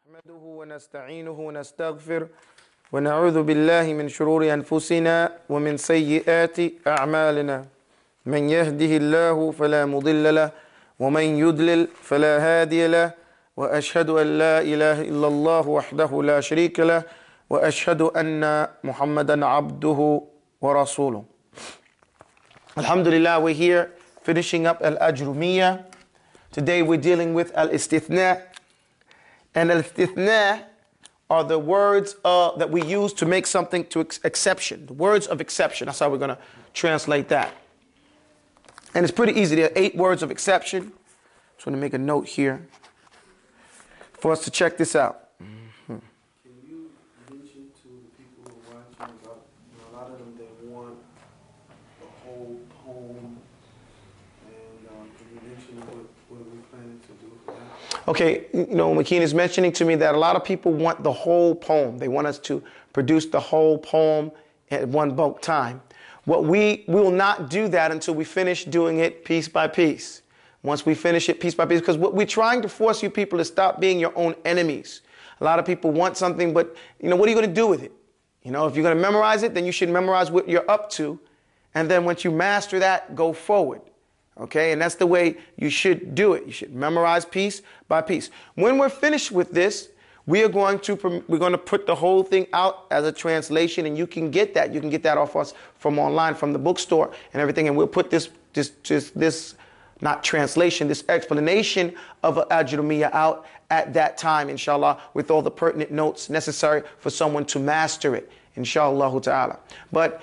نحمده ونستعينه ونستغفر ونعوذ بالله من شرور أنفسنا ومن سيئات أعمالنا من يهده الله فلا مضل له ومن يضلل فلا هادي له وأشهد أن لا إله إلا الله وحده لا شريك له وأشهد أن محمدا عبده ورسوله. Alhamdulillah, we're here finishing up Ajrumiyah. Today we're dealing with al-istithna. And al-istithna are the words that we use to make something to exception. The words of exception. That's how we're going to translate that. And it's pretty easy. There are 8 words of exception. Just want to make a note here for us to check this out. Can you mention to the people who are watching about, a lot of them, they want the whole poem, and can you mention what we're planning to do for that? Okay, McKean is mentioning to me that a lot of people want the whole poem. They want us to produce the whole poem at one bulk time. We will not do that until we finish doing it piece by piece. Once we finish it piece by piece, because what we're trying to force you people to stop being your own enemies. A lot of people want something, but what are you going to do with it? If you're going to memorize it, then you should memorize what you're up to. And then once you master that, go forward. Okay, and that's the way you should do it. You should memorize piece by piece. When we're finished with this, we're going to put the whole thing out as a translation, and you can get that. You can get that off us from online, from the bookstore and everything. And we'll put this not translation, this explanation of Ajrummiyah out at that time, inshallah, with all the pertinent notes necessary for someone to master it, inshallah ta'ala. But,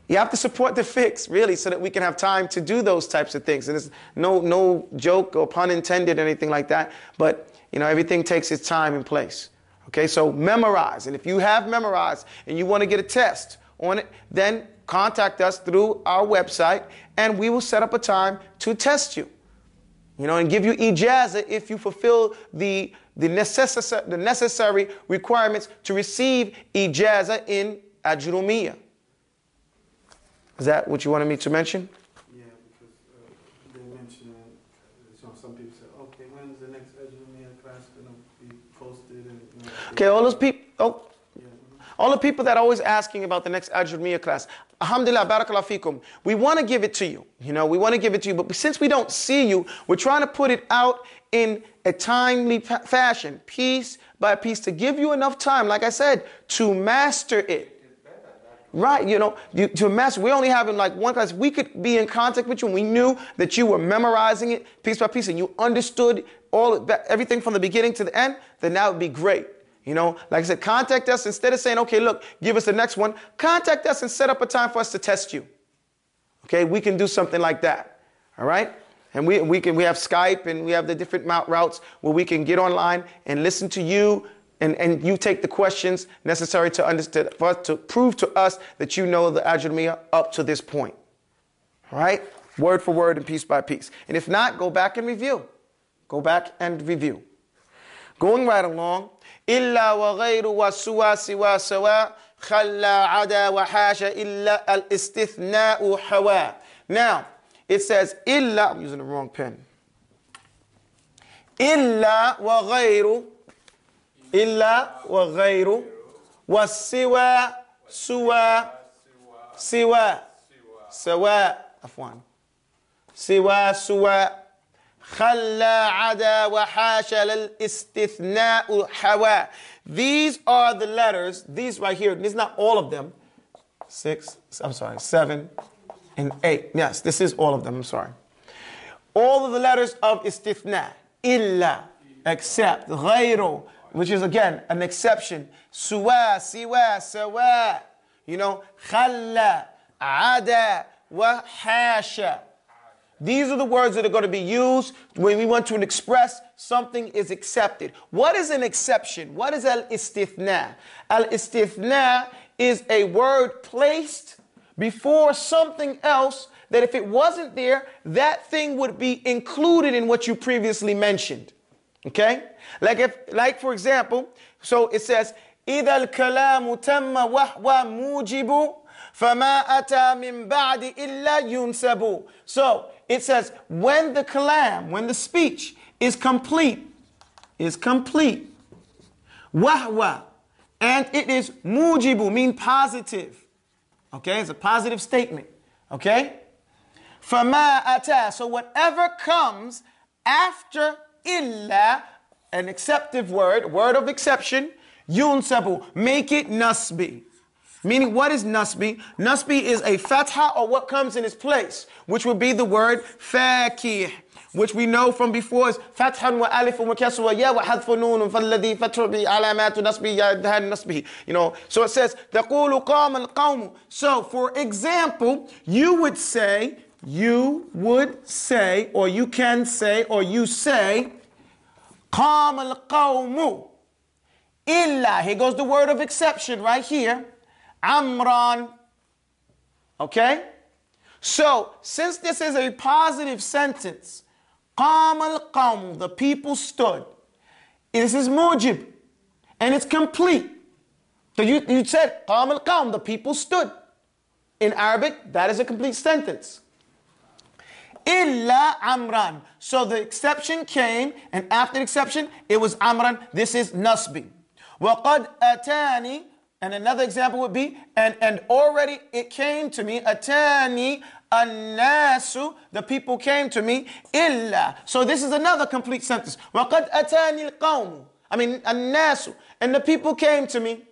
you have to support the fix, really, so that we can have time to do those types of things. And it's no joke or pun intended or anything like that. But, everything takes its time and place. Okay, so memorize. And if you have memorized and you want to get a test on it, then contact us through our website and we will set up a time to test you. And give you ijazah if you fulfill the necessary requirements to receive ijazah in Ajrummiyah. Is that what you wanted me to mention? Yeah, because they mentioned some people say, okay, when's the next Ajrummiyah class going to be posted? And, okay, all those people, all the people that are always asking about the next Ajrummiyah class, alhamdulillah, barakallahu fikum, we want to give it to you. We want to give it to you, but since we don't see you, we're trying to put it out in a timely fashion, piece by piece, to give you enough time, like I said, to master it. Right, to master, we're only having like one class. We could be in contact with you and we knew that you were memorizing it piece by piece and you understood everything from the beginning to the end, then that would be great. Like I said, contact us instead of saying, okay, look, give us the next one. Contact us and set up a time for us to test you. Okay, we can do something like that. All right? And we have Skype and we have the different routes where we can get online and listen to you. And you take the questions necessary to understand, for us to prove to us that you know the Ajrummiyah up to this point. All right? Word for word and piece by piece. And if not, go back and review. Go back and review. Going right along. إِلَّا وَغَيْرُ وَسُوَى سِوَى سَوَى خَلَّا عَدَى وَحَاشَ إِلَّا الْإِسْتِثْنَاءُ حَوَى. Now, it says, إِلَّا, I'm using the wrong pen. إِلَّا وَغَيْرُ إلا وغير والسوى سوى سوى سواء سوى سوى خلى عدا وحاش للاستثناء حوا. These are the letters, these right here, this is not all of them. 7 and 8. Yes, this is all of them, I'm sorry. All of the letters of istithna. Illa, except. غير, which is again an exception. Suwa, siwa, sawa. Khalla, ada, wa hasha. These are the words that are going to be used when we want to express something is accepted. What is an exception? What is al-istithna? Al-istithna is a word placed before something else that if it wasn't there, that thing would be included in what you previously mentioned. Okay? Like for example, so it says, إِذَا الْكَلَامُ تَمَّ وَحْوَ مُوجِبُ فَمَا أَتَى مِن بَعْدِ إِلَّا يُنْسَبُ. So it says, when the kalam, when the speech is complete, Wahwa. And it is mujibu, mean positive. Okay, it's a positive statement. Okay? Fama ata. So whatever comes after illa, an acceptive word, word of exception, yunsabu, make it nasbi. Meaning, what is nasbi? Nasbi is a fatha, or what comes in its place, which would be the word fakih, which we know from before is fathan wa alifun wa kasr wa ya wa hadfu noon falladhi fathu bi alamatu nasbi ya dhan nasbi. You know, so it says taqulu qama al-qawm. So for example, you would say, or you can say, or you say qama al-qawm illa. Here goes the word of exception right here. Amran. Okay? So, since this is a positive sentence, qam al-qawm, the people stood. This is mujib, and it's complete. So you said, qam al-qawm, the people stood. In Arabic, that is a complete sentence. Illa amran. So the exception came, and after the exception, it was amran. This is nasbi. وَقَدْ أَتَانِي. And another example would be, and already it came to me, atani an-nasu, the people came to me, illa. So this is another complete sentence. وَقَدْ أَتَانِي الْقَوْمُ. an-nasu, and the people came to me.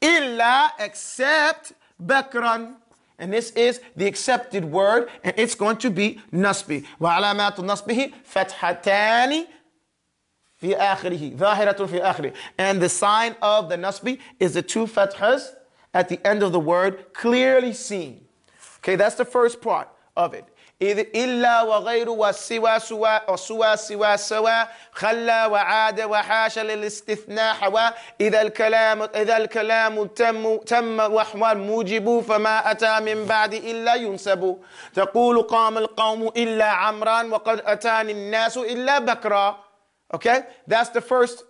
Illa, except bakran. And this is the accepted word, and it's going to be nasbi. وَعَلَامَاتُ نَصْبِهِ فَتْحَتَانِ في آخره ظاهرة في آخره. And the sign of the nasbi is the two fathas at the end of the word, clearly seen. Okay, that's the first part of it. إذ إلا وغير والسوى سوى وسوى سوى سوى خلى وعاد وحاش للاستثناء حوا إذا الكلام تم وحوى موجب فما أتى من بعد إلا ينسب تقول قام القوم إلا عمران وقد أتاني الناس إلا بكرا. Okay, that's the first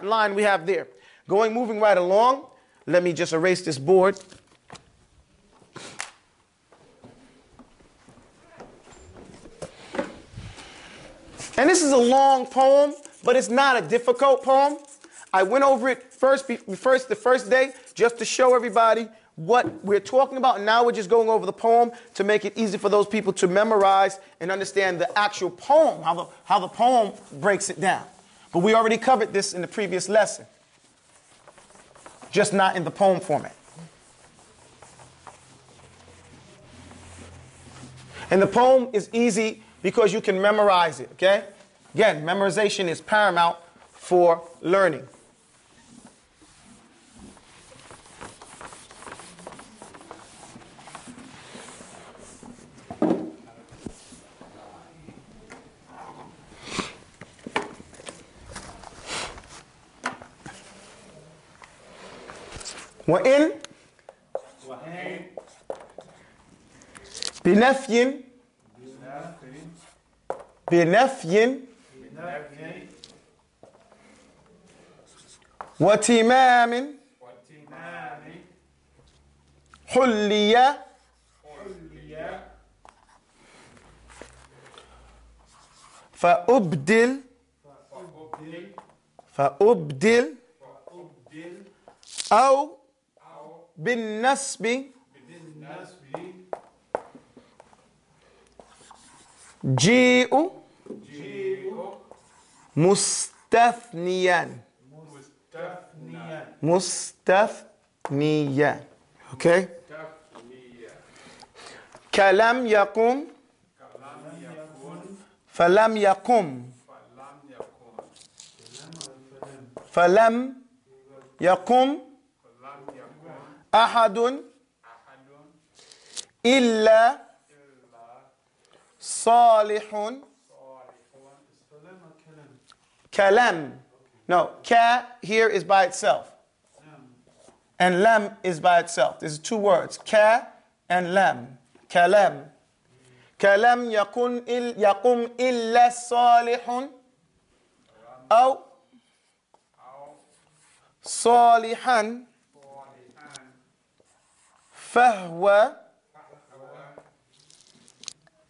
line we have there. Moving right along. Let me just erase this board. And this is a long poem, but it's not a difficult poem. I went over it the first day just to show everybody what we're talking about. And now we're just going over the poem to make it easy for those people to memorize and understand the actual poem, how the poem breaks it down. But we already covered this in the previous lesson, just not in the poem format. And the poem is easy because you can memorize it, okay? Again, memorization is paramount for learning. وإن بنفي وتمام حلي فأبدل أو بالنسب جيء مستثنيا. Okay? كلم يقم فلم يقم فلم يقم أحد إلا صالح. Kalam. No, ka here is by itself. And lam is by itself. There's two words. Ka and lam. Kalam. Kalam yaqum illa salihun. Aw salihan. Fahwa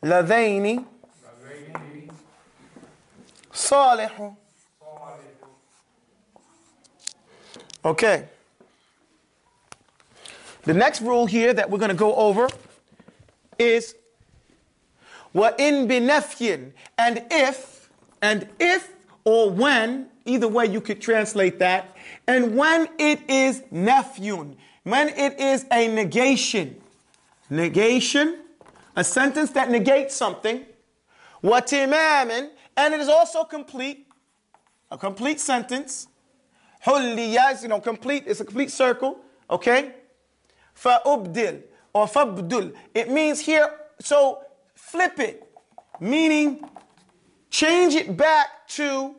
لذين صالح. Okay. The next rule here that we're going to go over is وَإِن بِنَفْيٍ, and if or when, either way you could translate that, and when it is nafyun, when it is a negation, a sentence that negates something, وَتِمَامٍ, and it is also complete, a complete sentence, حُلِّيَ, complete, it's a complete circle, okay? فَأُبْدِل, or فَبْدُل, it means here, so flip it, meaning change it back to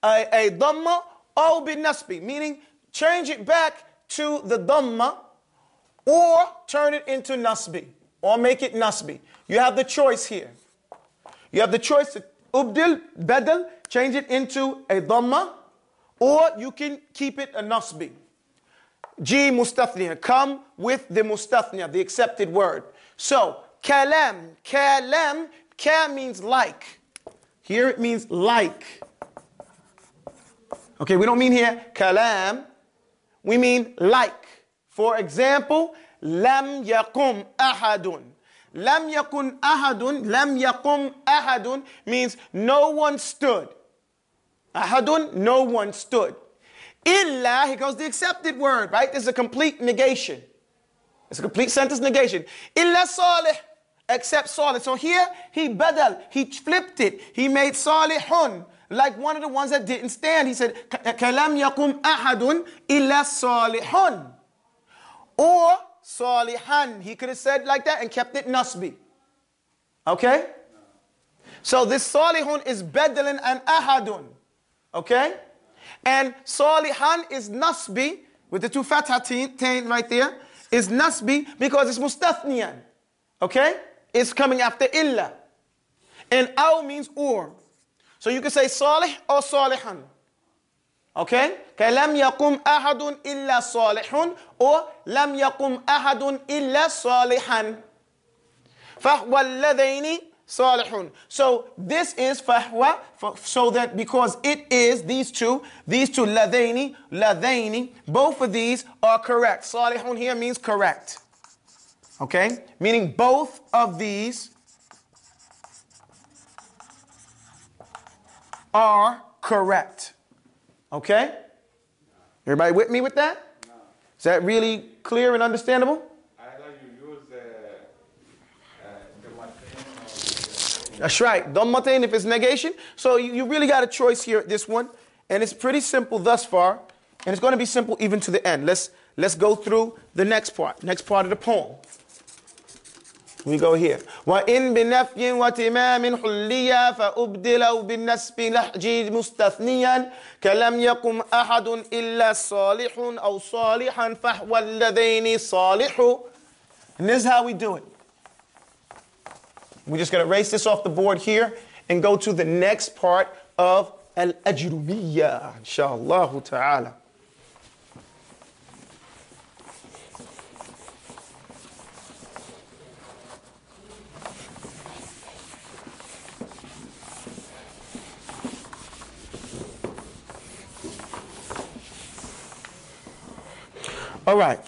a dhamma or bin nasbi, meaning change it back to the dhamma or turn it into nasbi or make it nasbi. You have the choice here. You have the choice to ubdil, badal, change it into a dhamma, or you can keep it a nasbi. Ji mustathniya, come with the mustathniya, the accepted word. So, kalam, ka means like. Here it means like. Okay, we don't mean here kalam, we mean like. For example, lam yakum ahadun. Lam yakun ahadun, lam yakum ahadun means no one stood. Ahadun, no one stood. Illa, here goes the accepted word, right? This is a complete negation. It's a complete sentence negation. Illa salih, except salih. So here, he badal, he flipped it. He made salihun, like one of the ones that didn't stand. He said, kalam yakum ahadun illa salihun. Or salihan. He could have said like that and kept it nasbi. Okay? So this salihun is badalin and ahadun. Okay? And salihan is nasbi, with the two fathatain right there, is nasbi because it's mustathniyan. Okay? It's coming after illa. And aw means or. So you can say salih or salihan. Okay? lam yakum ahadun illa salihun, or lam yakum ahadun illa salihan. Fahwa alladhaini salihun. So this is fahwa, so that because it is these two ladaini, both of these are correct. Salihun here means correct. Okay? Meaning both of these are correct. Okay? Everybody with me with that? No. Is that really clear and understandable? I thought you use the That's right. Dhammatain if it's negation. So you really got a choice here at this one. And it's pretty simple thus far. And it's going to be simple even to the end. Let's go through the next part of the poem. We go here. وَإِن بِنَفْيٍ وَتِمَامٍ حُلِّيًا فَأُبْدِلَوْ بِالنَّسْبِ لَحْجِي مُسْتَثْنِيًا كَلَمْ يَقُمْ أَحَدٌ إِلَّا صَالِحٌ أَوْ صَالِحًا فَهْوَ الَّذَيْنِ صَالِحُ. And this is how we do it. We're just going to erase this off the board here and go to the next part of Al-Ajrumiyah, inshallah ta'ala. All right.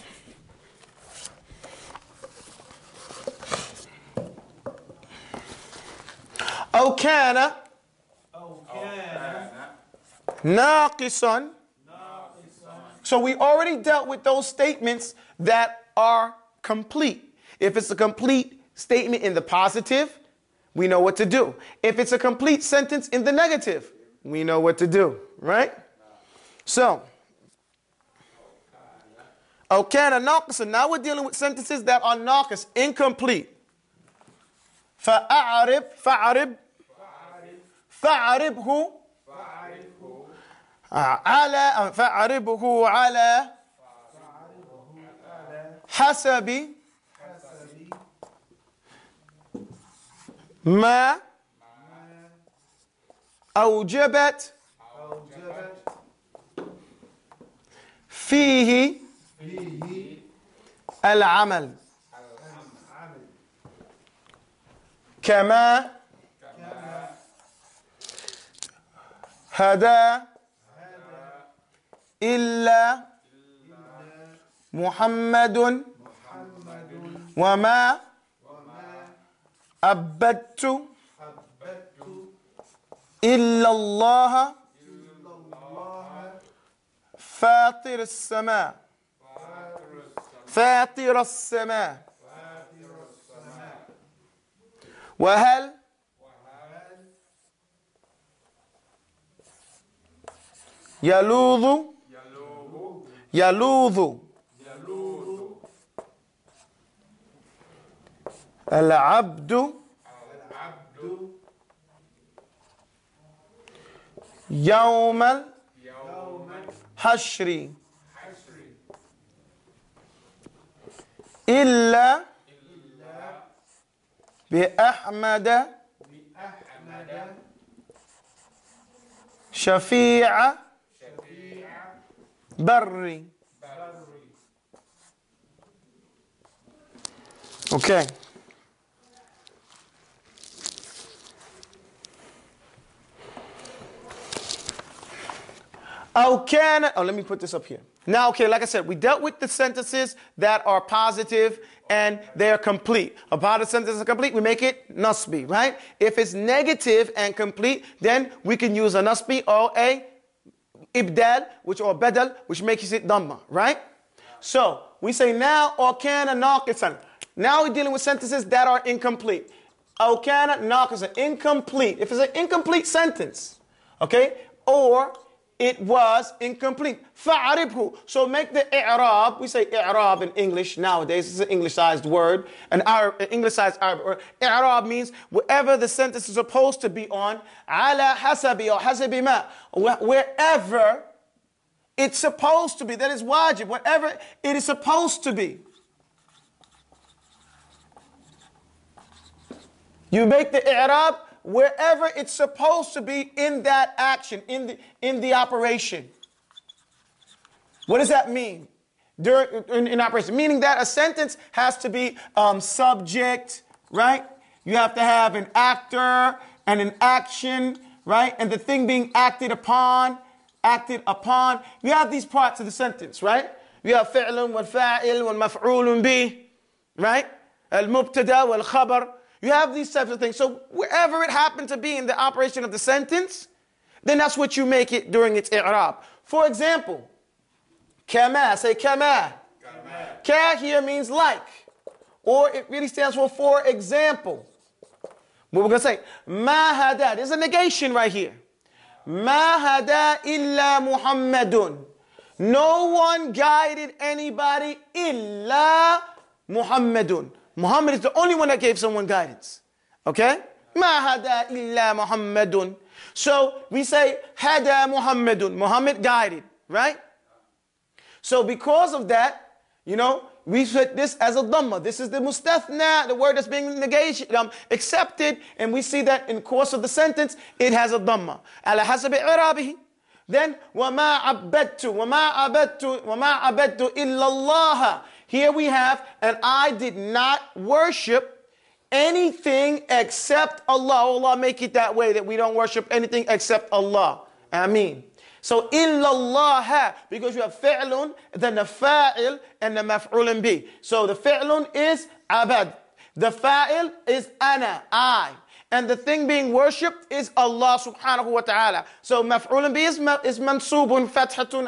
أو كان ناقصا. So we already dealt with those statements that are complete. If it's a complete statement in the positive, we know what to do. If it's a complete sentence in the negative, we know what to do, right? So أو كان ناقصا. Now we're dealing with sentences that are ناقص, incomplete. فأعربه على حسب ما أوجبت فيه العمل كما هدى إلا محمد وما عبدت إلا الله فاطر السماء فاطر السماء وهل يلوذ العبد يوم الحشر إلا بأحمد شفيع بري. Okay. Let me put this up here. Now, okay, like I said, we dealt with the sentences that are positive and they're complete. A positive sentence is complete, we make it nasbi, right? If it's negative and complete, then we can use a nasbi or a ibdal, or badal, which makes it dhamma, right? So, we say now, or kana naqisan. Now we're dealing with sentences that are incomplete. Or kana naqisan, incomplete. If it's an incomplete sentence, okay, or it was incomplete. فَعَرِبْهُ. So make the i'rab. We say i'rab in English nowadays. It's an Englishized word. An Englishized Arab word. I'rab means wherever the sentence is supposed to be on. عَلَى حَسَبِ or حَسَبِ مَا. Wherever it's supposed to be. That is wajib. Whatever it is supposed to be. You make the i'rab wherever it's supposed to be in that action, in the operation. What does that mean? In operation, meaning that a sentence has to be subject, right? You have to have an actor and an action, right? And the thing being acted upon. You have these parts of the sentence, right? You have fi'lun wal fa'il wal maf'ulun bih, right? Al mubtada wal khabar. You have these types of things. So wherever it happened to be in the operation of the sentence, then that's what you make it during its i'rab. For example, kama, say kama. Ka here means like. Or it really stands for example. What we're going to say, ma hada, there's a negation right here. Ma hada illa Muhammadun. No one guided anybody illa Muhammadun. Muhammad is the only one that gave someone guidance. Okay? Ma hada illa Muhammadun. So we say hada Muhammadun. Muhammad guided, right? So because of that, we put this as a dhamma. This is the mustathna, the word that's being negated, accepted, and we see that in course of the sentence, it has a dhamma. Ala hasabi i'rabihi. Then وَمَا عَبَدْتُ إِلَّا اللَّهَ. Here we have, and I did not worship anything except Allah. Allah make it that way, that we don't worship anything except Allah. Ameen. So, illallah, because you have fi'lun, then the fa'il, and the maf'ulun bi. So, the fi'lun is abad. The fa'il is ana, I. And the thing being worshipped is Allah subhanahu wa ta'ala. So maf'ulun bi is mansubun fathatun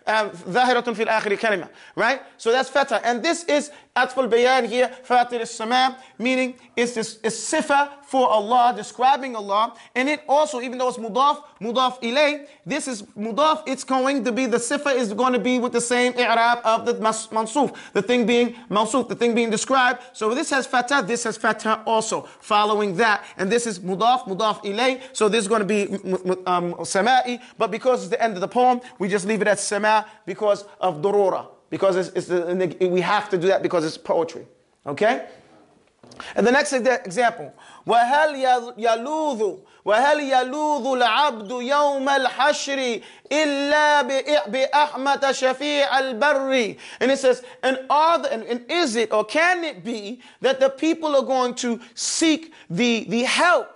zahiratun fil akhiri kalima. Right? So that's fatha. And this is atful bayan here, fatir as-sama, meaning it's sifa for Allah, describing Allah. And it also, even though it's mudaf ilay, this is mudaf, it's going to be, the sifa is going to be with the same i'rab of the mansuf. The thing being mansuf, the thing being described. So this has fatha, this has fatha also. Following that. And this is mudaf ilay. So this is going to be sama'i. But because it's the end of the poem, we just leave it at sama because of durura. Because we have to do that because it's poetry. Okay? And the next example. وَهَلْ يَلُوذُ الْعَبْدُ يَوْمَ الْحَشْرِ إِلَّا بِأَحْمَدَ شَفِيعَ الْبَرِّ. And it says, and is it, or can it be, that the people are going to seek the help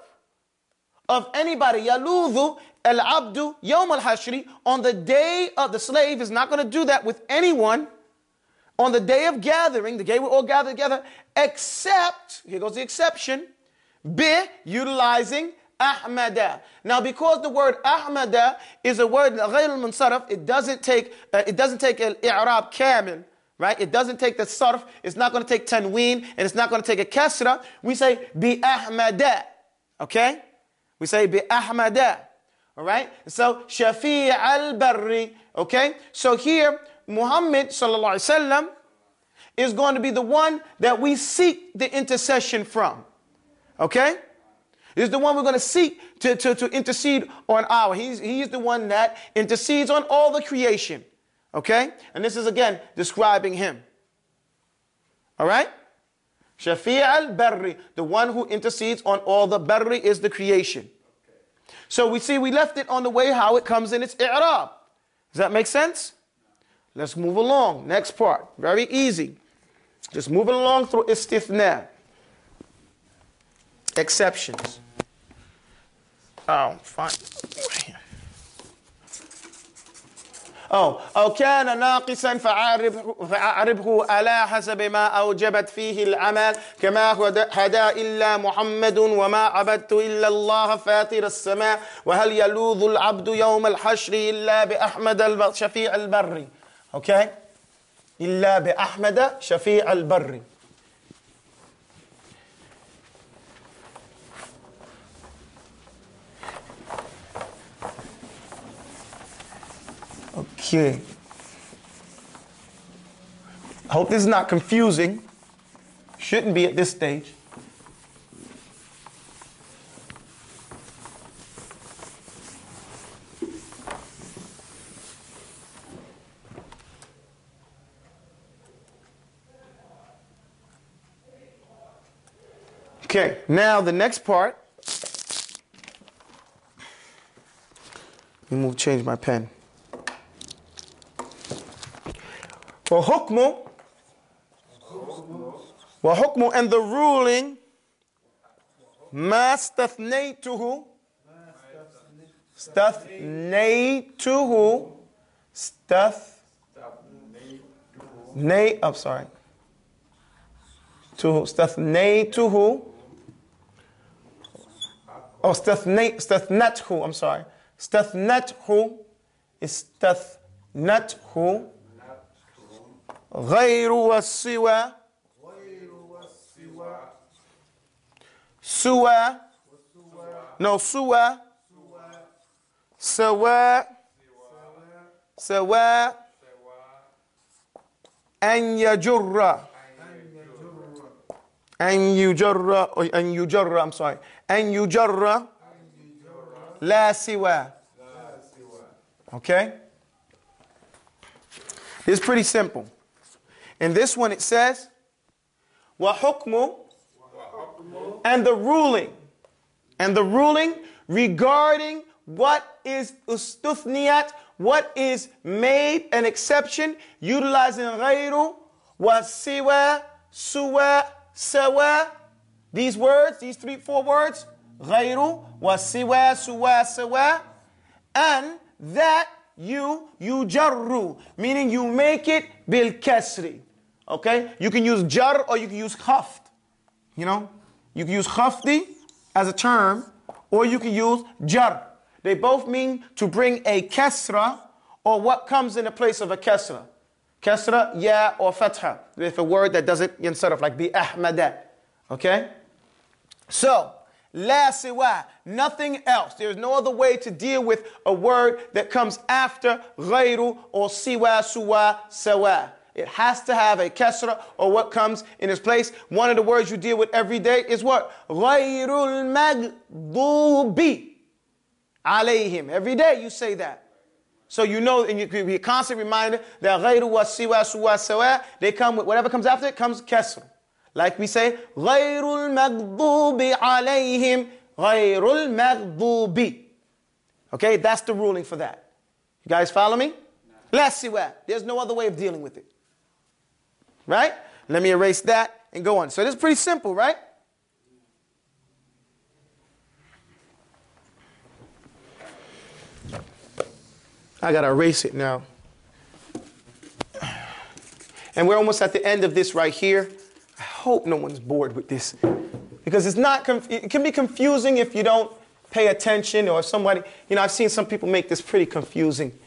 of anybody? يَلُوذُ الْعَبْدُ يَوْمَ الْحَشْرِ. On the day of the slave is not going to do that with anyone on the day of gathering, the day we all gather together, except, here goes the exception, bi, utilizing ahmada. Now, because the word ahmada is a word غير المنصرف, it doesn't take al-i'rab kamil, right? It doesn't take the sarf, it's not going to take tanween, and it's not going to take a kasra. We say bi ahmada, okay? We say bi ahmada, all right? So shafi' al-barri, okay? So here, Muhammad sallallahu alaihi wasallam is going to be the one that we seek the intercession from. Okay? This is the one we're going to seek to intercede on our. He's the one that intercedes on all the creation. Okay? And this is again describing him. All right? Shafi' al-barri, the one who intercedes on all the barri is the creation. So we see we left it on the way how it comes in its i'rab. Does that make sense? Let's move along. Next part. Very easy. Just moving along through istithna. Exceptions. Oh, fine. أو كان ناقصا فأعربه على حسب ما أوجبت فيه العمل كما هدى إلا محمد وما عبدت إلا الله فاطر السماء وهل يلوذ العبد يوم الحشر إلا بأحمد شفيع البر. Okay? إلا بأحمد شفيع البر. Okay. I hope this is not confusing. Shouldn't be at this stage. Okay, now the next part. Let me change my pen. وحكم and the ruling ما استثنيته استثنته غير والسوى سوى no سوى سواء أن يجر لا سوى. Okay? It's pretty simple. In this one it says, وَحُكْمُ and the ruling regarding what is ustuthniyat, what is made an exception, utilizing غَيْرُ وَسِوَى سُوَى سَوَى. These words, these 3-4 words, غَيْرُ وَسِوَى سُوَى سَوَى, and that yujarru, meaning you make it bil kasri. Okay? You can use jar or you can use khaft. You know? You can use khafdi as a term or you can use jar. They both mean to bring a kasra or what comes in the place of a kasra. Kasra, ya or fatha. If a word that doesn't instead of like bi ahmada. Okay? So, la siwa, nothing else. There's no other way to deal with a word that comes after ghayru or siwa, suwa, sawa. It has to have a kasra or what comes in its place. One of the words you deal with every day is what? Ghayrul maghdubi alayhim. Every day you say that. So you know, and you can be a constant reminder that ghayru wa siwa, suwa, sawa, they come with whatever comes after it comes kasra. Like we say, غَيْرُ الْمَغْضُوبِ عَلَيْهِمْ غَيْرُ الْمَغْضُوبِ. Okay, that's the ruling for that. You guys follow me? Let's see where. There's no other way of dealing with it. Right? Let me erase that and go on. So this is pretty simple, right? I got to erase it now. And we're almost at the end of this right here. I hope no one's bored with this, because it can be confusing if you don't pay attention, or if somebody, I've seen some people make this pretty confusing.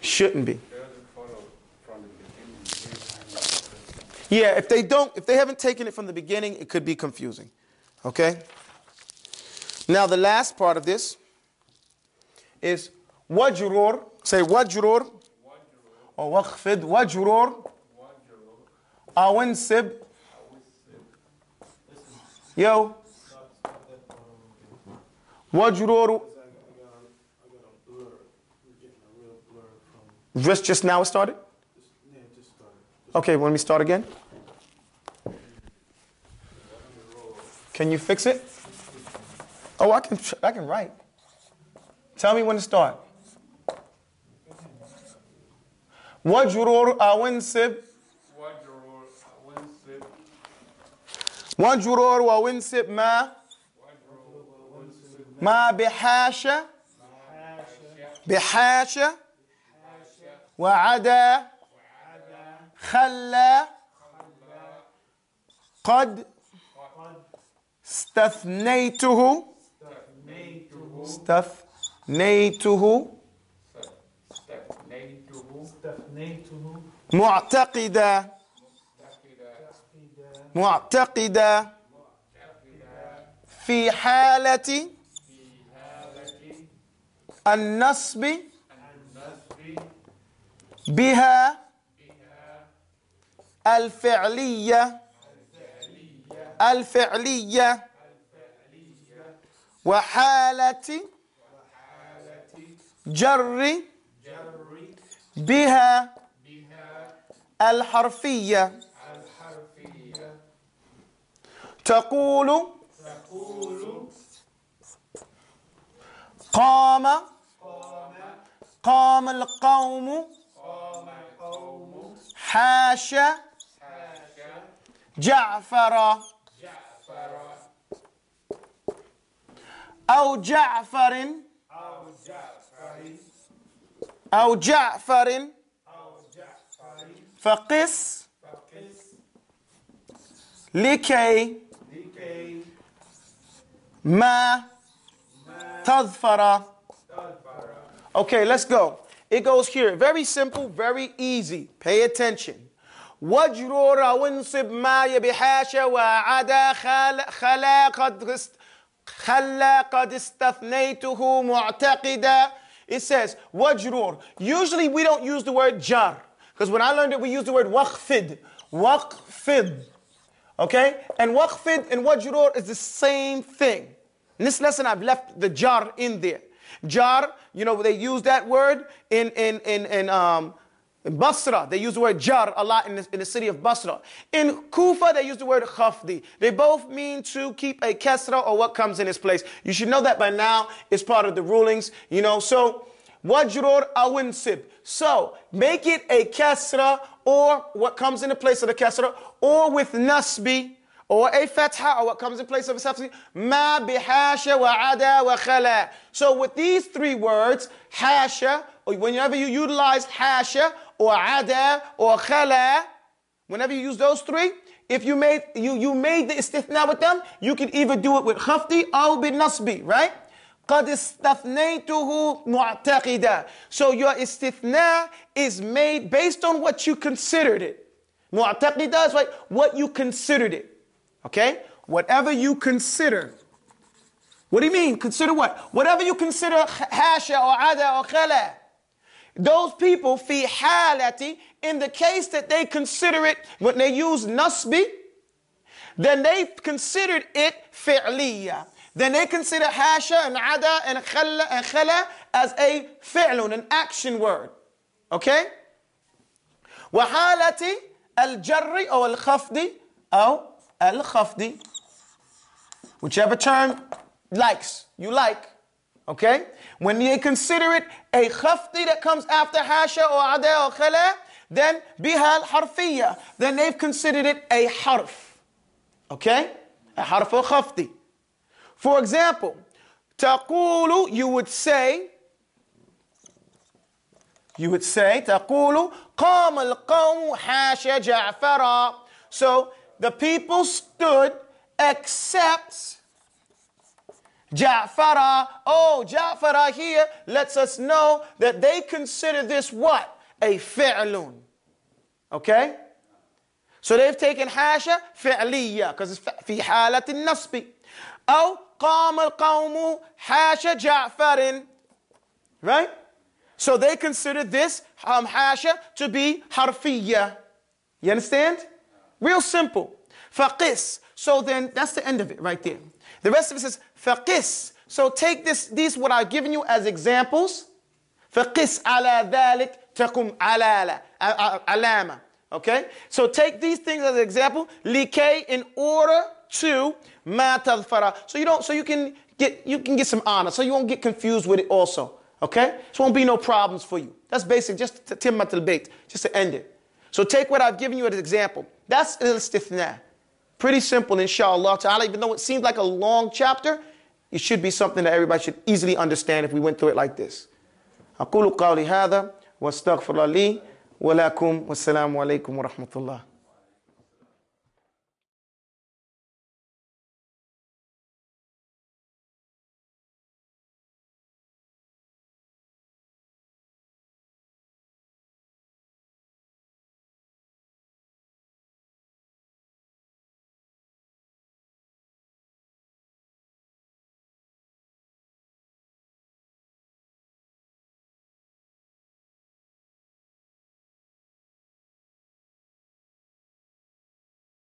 Shouldn't be. Yeah, if they haven't taken it from the beginning, it could be confusing. Okay? Now the last part of this is wajrur. Say wajrur. Or waqfid. Wajrur. Awinsib. Yo. Wajrur. Just now it started? Yeah, it just started. Okay, let me start again. Can you fix it? Oh, I can write. Tell me when to start. Wajrur awinsib. Wajrur awinsib ma bihasha. بحاشة وعدا خلى قد استثنيته معتقدا في حالة النصب بها الفعلية وحالة جر بها الحرفية تقول قام القوم حاش جعفر أو جعفر فقس لكي ما تظفر. Okay, let's go. It goes here. Very simple, very easy. Pay attention. وَاجْرُرَ وَانْصِبْ مَا يَبِحَاشَ وَعَدَى خَلَّى قَدْ اسْتَثْنَيْتُهُ مُعْتَقِدًا. It says, وَاجْرُرْ. Usually we don't use the word jar, because when I learned it, we use the word waqfid. Waqfid. Okay? And waqfid and wajrur is the same thing. In this lesson, I've left the jar in there. Jar, they use that word in Basra. They use the word jar a lot in the city of Basra. In Kufa, they use the word khafdi. They both mean to keep a kasra or what comes in its place. You should know that by now. It's part of the rulings, So, wajrur awinsib. So, make it a kasra or what comes in the place of the kasra, or with nasbi, or a fatha, or what comes in place of a fatha, ma bihasha wa ada wa khala. So with these three words, hasha, or whenever you utilize hasha, or ada, or khala, whenever you use those three, if you made the istithna with them, you can either do it with khafdi or bin nasbi, right? قَدْ اسْتَثْنَيْتُهُ مُعْتَقِدًا. So your istithna is made based on what you considered it. Mu'taqida is like what you considered it. Okay? Whatever you consider. What do you mean? Consider what? Whatever you consider hasha or ada or khala. Those people, fi halati, in the case that they consider it, when they use nasbi, then they considered it fi'liya. Then they consider hasha and ada and khala as a fi'lun, an action word. Okay? وحالة الجر أو الخفض أو الخفض, whichever term you like. Okay? When they consider it a khafdi that comes after hasha or ada or khala, then biha al-harfiyya. Then they've considered it a harf. Okay? A harf or khafdi. For example, taqulu, you would say, You would say, تقول قام القوم حاش جعفر. So the people stood except Ja'fara. Oh, Ja'fara here lets us know that they consider this what? A fi'lun. Okay? So they've taken hasha fi'liya because it's fi halat al-nasbi. أو قام القوم حاش جعفر. Right? So they consider this hasha to be harfiyya. You understand? Real simple. Faqis. So then that's the end of it right there. The rest of it says faqis. So take these what I've given you as examples. Faqis ala dhalik taqum alama. Okay? So take these things as an example. Likay in order to ma tadfara. So you can get some honor. So you won't get confused with it also. Okay? So won't be no problems for you. That's basic, just timmat al-bayt, just to end it. So take what I've given you as an example. That's al-istithna. Pretty simple, inshallah ta'ala. Even though it seems like a long chapter, it should be something that everybody should easily understand if we went through it like this. أقول قولي هذا واستغفر لي ولكم والسلام عليكم ورحمة الله.